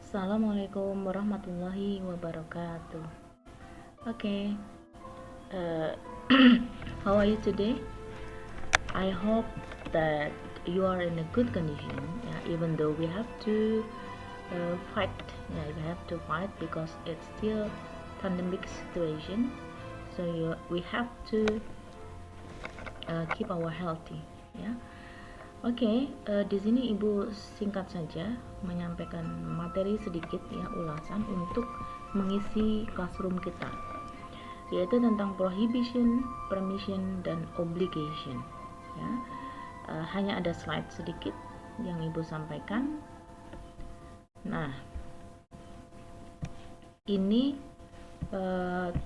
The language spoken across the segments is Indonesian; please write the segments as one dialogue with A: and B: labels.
A: Assalamualaikum warahmatullahi wabarakatuh. Okay, uh, how are you today? I hope that you are in a good condition. Even though we have to fight, we have to fight because it's still pandemic situation. So we have to keep our healthy. Oke, di sini Ibu singkat saja menyampaikan materi sedikit ulasan untuk mengisi classroom kita, yaitu tentang prohibition, permission, dan obligation. Hanya ada slide sedikit yang Ibu sampaikan. Nah, ini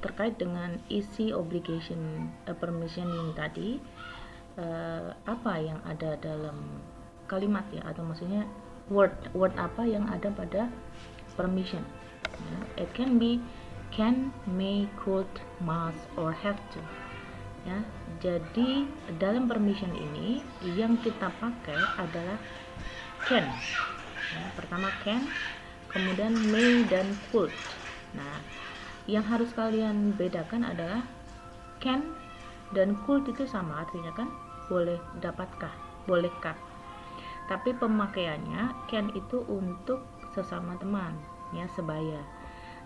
A: terkait dengan isi obligation, permission yang tadi. Apa yang ada dalam kalimat atau maksudnya word apa yang ada pada permission. It can be can, may, could, must, or have to. Jadi dalam permission ini yang kita pakai adalah can. Pertama can, kemudian may dan could. Nah, yang harus kalian bedakan adalah can dan could itu sama artinya kan, boleh, dapatkah, bolehkah. Tapi pemakaiannya can itu untuk sesama teman, sebaya.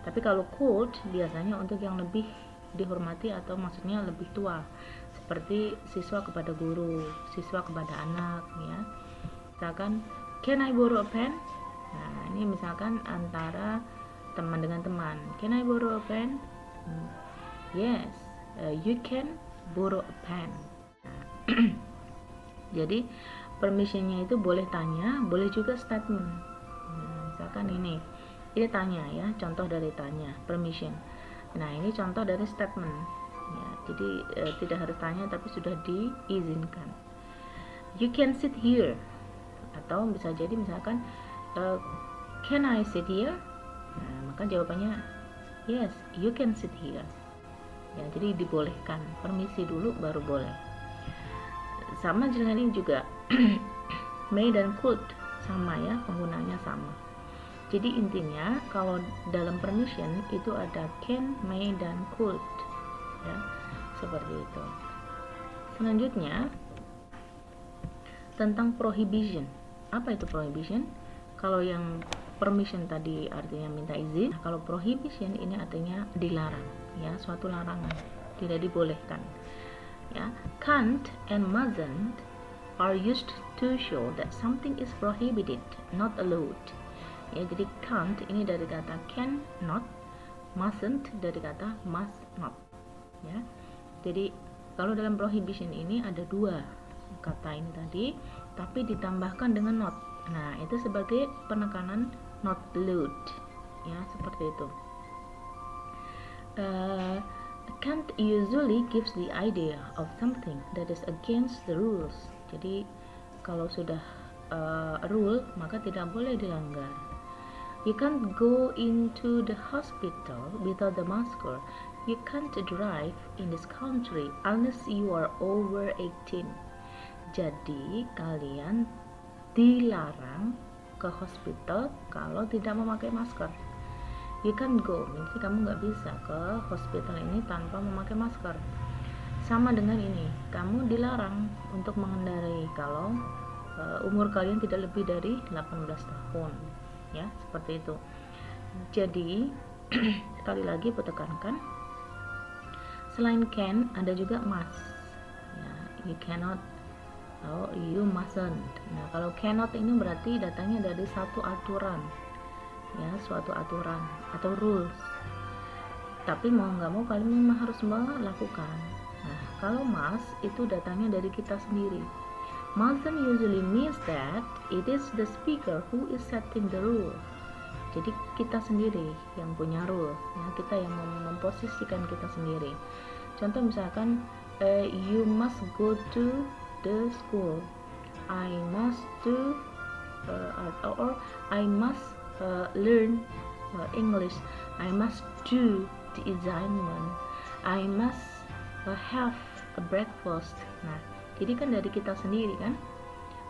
A: Tapi kalau could biasanya untuk yang lebih dihormati atau maksudnya lebih tua, seperti siswa kepada guru, siswa kepada anak, Misalkan can I borrow a pen? Nah, ini misalkan antara teman dengan teman. Can I borrow a pen? Yes, you can borrow a pen. Jadi permissionnya itu boleh tanya, boleh juga statement. Misalkan ini tanya contoh dari tanya, permission. Nah, ini contoh dari statement. Jadi tidak harus tanya tapi sudah diizinkan. You can sit here, atau bisa jadi misalkan can I sit here? Nah, maka jawabannya yes, you can sit here. Jadi dibolehkan, permisi dulu baru boleh. Sama dengan ini juga may dan could sama penggunanya sama. Jadi intinya kalau dalam permission itu ada can, may, dan could, seperti itu. Selanjutnya tentang prohibition. Apa itu prohibition? Kalau yang permission tadi artinya minta izin, kalau prohibition ini artinya dilarang, suatu larangan, tidak dibolehkan. Can't and mustn't are used to show that something is prohibited, not allowed. Jadi can't ini dari kata can not, mustn't dari kata must not. Jadi kalau dalam prohibition ini ada dua kata ini tadi, tapi ditambahkan dengan not. Nah, itu sebagai penekanan not allowed, seperti itu. Can't usually gives the idea of something that is against the rules. Jadi kalau sudah rule maka tidak boleh dilanggar. You can't go into the hospital without the mask. You can't drive in this country unless you are over 18. Jadi kalian dilarang ke hospital kalau tidak memakai masker. You can't go, jadi kamu nggak bisa ke hospital ini tanpa memakai masker. Sama dengan ini, kamu dilarang untuk mengendarai kalau umur kalian tidak lebih dari 18 tahun, seperti itu. Jadi sekali lagi aku tekankan, selain can ada juga must. You cannot, you mustn't. Nah, kalau cannot ini berarti datangnya dari satu aturan, suatu aturan atau rules. Tapi mau nggak mau kalian memang harus melakukan. Nah, kalau must itu datangnya dari kita sendiri. Mustn't usually means that it is the speaker who is setting the rule. Jadi kita sendiri yang punya rule, kita yang memposisikan kita sendiri. Contoh misalkan you must go to the school. I must do or I must learn English. I must do the assignment. I must have a breakfast. Nah, jadi kan dari kita sendiri kan.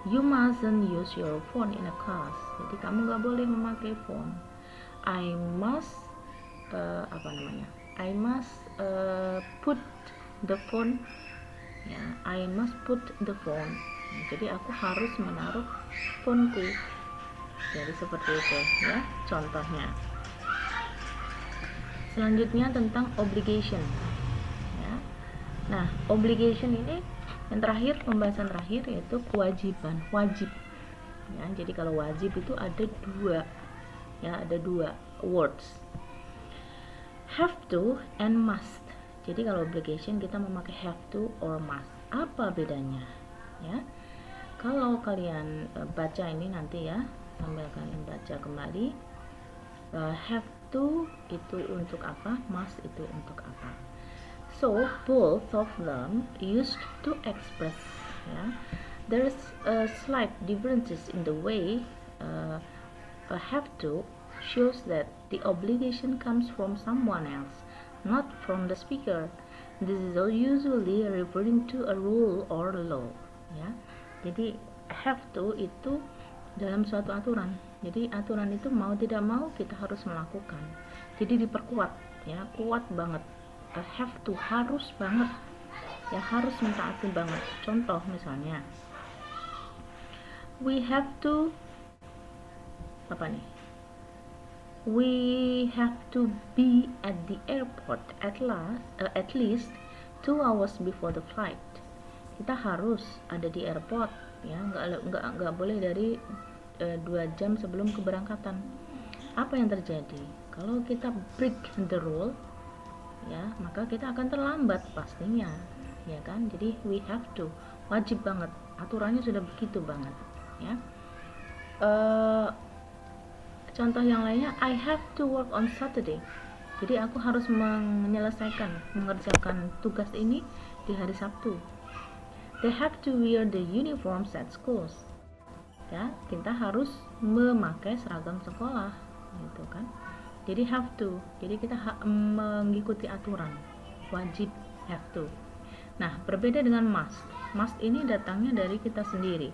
A: You mustn't use your phone in a class. Jadi kamu nggak boleh memakai phone. I must I must put the phone, ya, I must put the phone. Jadi aku harus menaruh phoneku. Jadi seperti itu ya contohnya. Selanjutnya tentang obligation ya. Nah, obligation ini yang terakhir, pembahasan terakhir, yaitu kewajiban, wajib ya. Jadi kalau wajib itu ada dua ya, ada dua words, have to and must. Jadi kalau obligation kita memakai have to or must. Apa bedanya ya? Kalau kalian baca ini nanti ya, sambil kalian baca kembali, have to itu untuk apa, must itu untuk apa. So both of them used to express ya. There's slight differences in the way a have to shows that the obligation comes from someone else, not from the speaker. This is usually referring to a rule or law ya. Jadi have to itu dalam suatu aturan. Jadi aturan itu mau tidak mau kita harus melakukan. Jadi diperkuat ya, kuat banget. Have to harus banget ya, harus mentaati banget. Contoh misalnya, we have to apa nih? We have to be at the airport at least 2 hours before the flight. Kita harus ada di airport ya, nggak boleh dari 2 jam sebelum keberangkatan. Apa yang terjadi kalau kita break the rule ya, maka kita akan terlambat pastinya ya kan. Jadi we have to, wajib banget, aturannya sudah begitu banget ya. Contoh yang lainnya, I have to work on Saturday. Jadi aku harus mengerjakan tugas ini di hari Sabtu. They have to wear the uniforms at schools. Ya, kita harus memakai seragam sekolah, gitu kan. Jadi have to. Jadi kita mengikuti aturan, wajib, have to. Nah, berbeda dengan must. Must ini datangnya dari kita sendiri.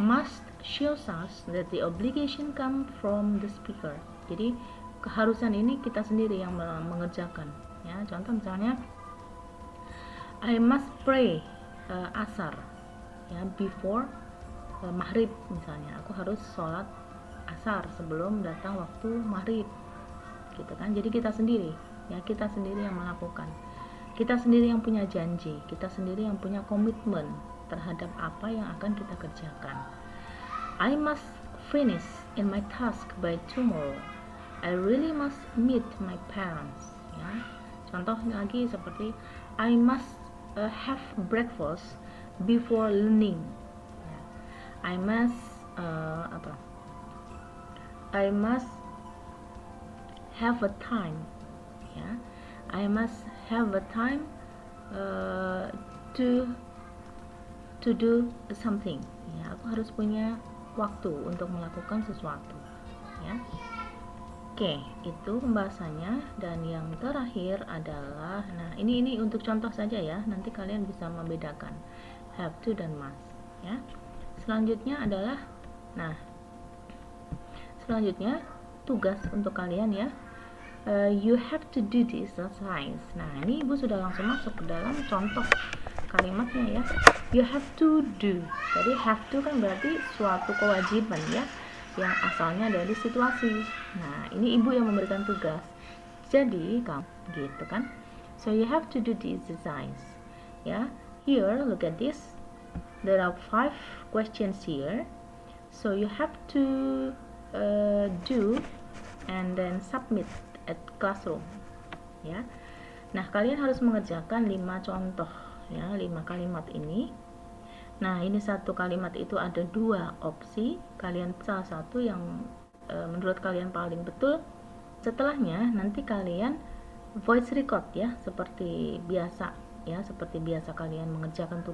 A: Must shows us that the obligation come from the speaker. Jadi keharusan ini kita sendiri yang mengerjakan. Ya, contoh misalnya, I must pray asar ya, before maghrib misalnya. Aku harus sholat asar sebelum datang waktu maghrib, gitu kan. Jadi kita sendiri ya, kita sendiri yang melakukan, kita sendiri yang punya janji, kita sendiri yang punya komitmen terhadap apa yang akan kita kerjakan. I must finish in my task by tomorrow. I really must meet my parents ya. Contoh lagi seperti, I must have breakfast before learning. I must I must have a time ya. I must have a time to do something ya. Aku harus punya waktu untuk melakukan sesuatu ya. Oke, itu pembahasannya. Dan yang terakhir adalah, nah ini untuk contoh saja ya, nanti kalian bisa membedakan have to dan must ya. Selanjutnya adalah, nah selanjutnya tugas untuk kalian ya. You have to do the exercise. Nah ini ibu sudah langsung masuk ke dalam contoh kalimatnya ya. You have to do. Jadi have to kan berarti suatu kewajiban ya, yang asalnya dari situasi. Nah ini ibu yang memberikan tugas, jadi kamu gitu kan. So you have to do the exercise ya. Here look at this, there are 5 questions here. So you have to do and then submit at classroom ya. Nah kalian harus mengerjakan 5 contoh ya, 5 kalimat ini. Nah ini satu kalimat itu ada 2 opsi, kalian salah satu yang menurut kalian paling betul. Setelahnya nanti kalian voice record ya, seperti biasa ya, seperti biasa kalian mengerjakan tugas